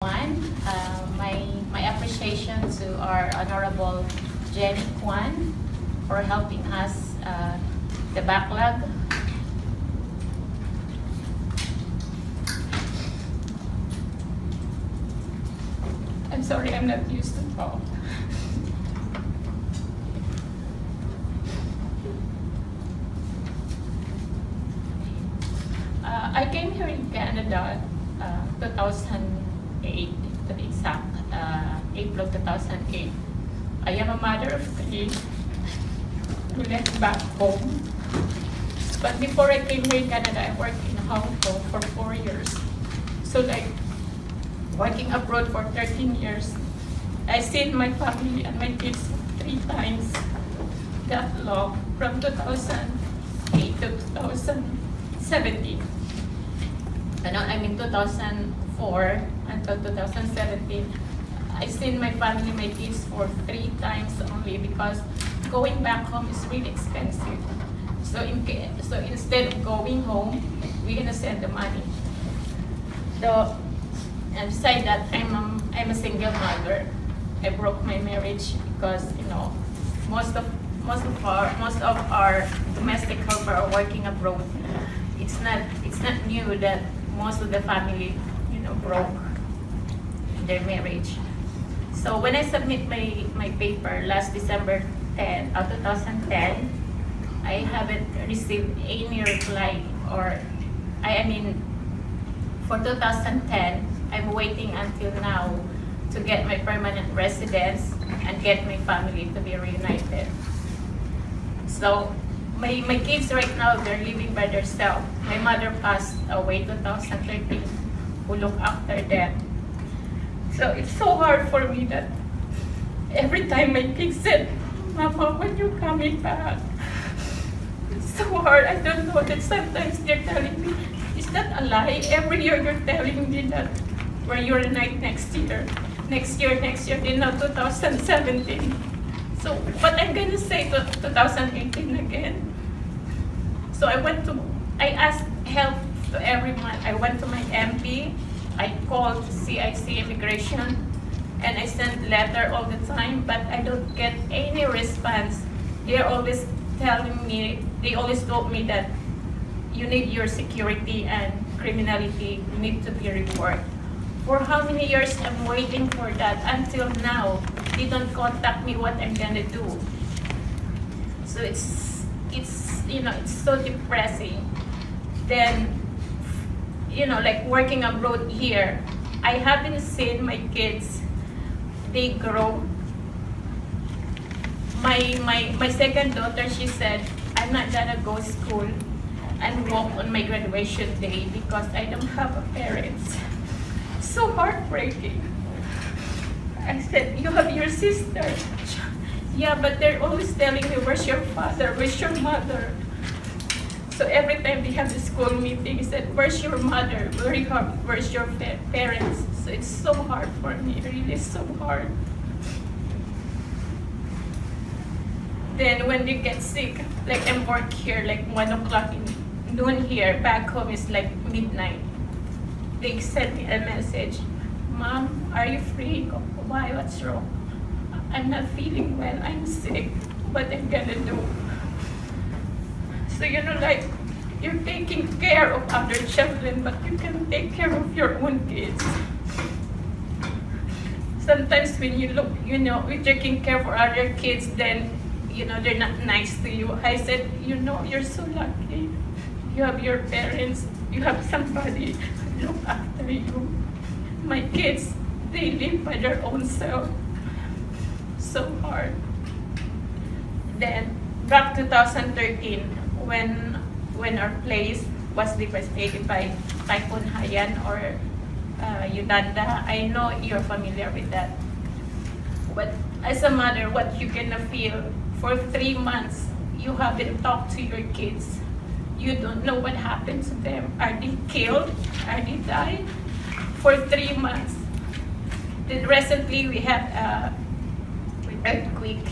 My appreciation to our Honorable Jenny Kwan for helping us the backlog. I'm sorry, I'm not used to talk. I came here in Canada 2008, to be exact, April 2008. I am a mother of three who left back home. But before I came here in Canada, I worked in Hong Kong for 4 years. So like, working abroad for 13 years, I seen my family and my kids 3 times that long, from 2008 to 2017. I mean 2004 until 2017. I seen my family, my kids for 3 times only because going back home is really expensive. So instead of going home, we're gonna send the money. And besides that, I'm a single mother. I broke my marriage because most of our domestic helper are working abroad. It's not new that most of the family broke their marriage. So when I submit my paper last December 2010, I haven't received any reply, or I mean for 2010, I'm waiting until now to get my permanent residence and get my family to be reunited. So my kids right now, they're living by themselves. My mother passed away 2013, who looked after them. So it's so hard for me that every time my kids said, "Mama, when you coming back?" It's so hard. I don't know that sometimes they're telling me, "Is that a lie? Every year you're telling me that we're reunite next year. Next year, then now 2017. So what I'm gonna say to 2018 again?" So I asked help to everyone. I went to my MP, I called CIC Immigration, and I sent letter all the time, but I don't get any response. They're always telling me, they always told me that you need your security and criminality need to be reported. For how many years I'm waiting for that until now? They don't contact me what I'm gonna do. So it's so depressing. Then like working abroad here, I haven't seen my kids, they grow. My second daughter, she said, "I'm not gonna go to school and walk on my graduation day because I don't have a parents." So heartbreaking. I said, "You have your sister." "Yeah, but they're always telling me, where's your father? Where's your mother?" So every time they have the school meeting, he said, "Where's your mother? Where's your parents?" So it's so hard for me, really so hard. Then when they get sick, like I'm work here like 1 o'clock in noon here, back home is like midnight. They sent me a message, "Mom, are you free?" "Why? What's wrong?" "I'm not feeling well. I'm sick. What I'm gonna do?" So like you're taking care of other children, but you can take care of your own kids. Sometimes when you look, you're taking care for other kids, then they're not nice to you. I said, you're so lucky. You have your parents. You have somebody look after you. My kids, they live by their own self. So hard. Then back 2013, when our place was devastated by Typhoon Haiyan or Yolanda. I know you're familiar with that. But as a mother, what you gonna feel for 3 months? You haven't talked to your kids. You don't know what happened to them. Are they killed? Are they died? For 3 months. Then recently we had an earthquake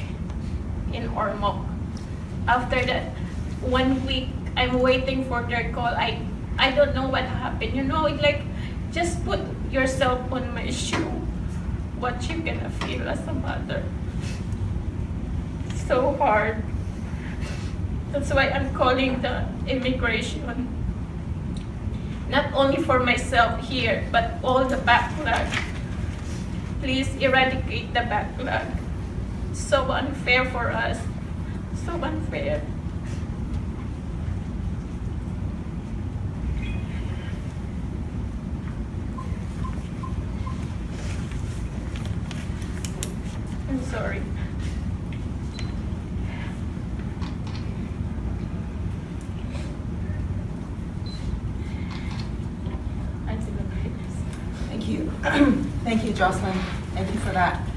in Ormoc. After that, 1 week, I'm waiting for their call. I don't know what happened. Like just put yourself on my shoe, what you gonna feel as a mother. So hard. That's why I'm calling the immigration. Not only for myself here, but all the backlog. Please eradicate the backlog. So unfair for us. So unfair. I'm sorry. Thank you. Thank you, Jocelyn. Thank you for that.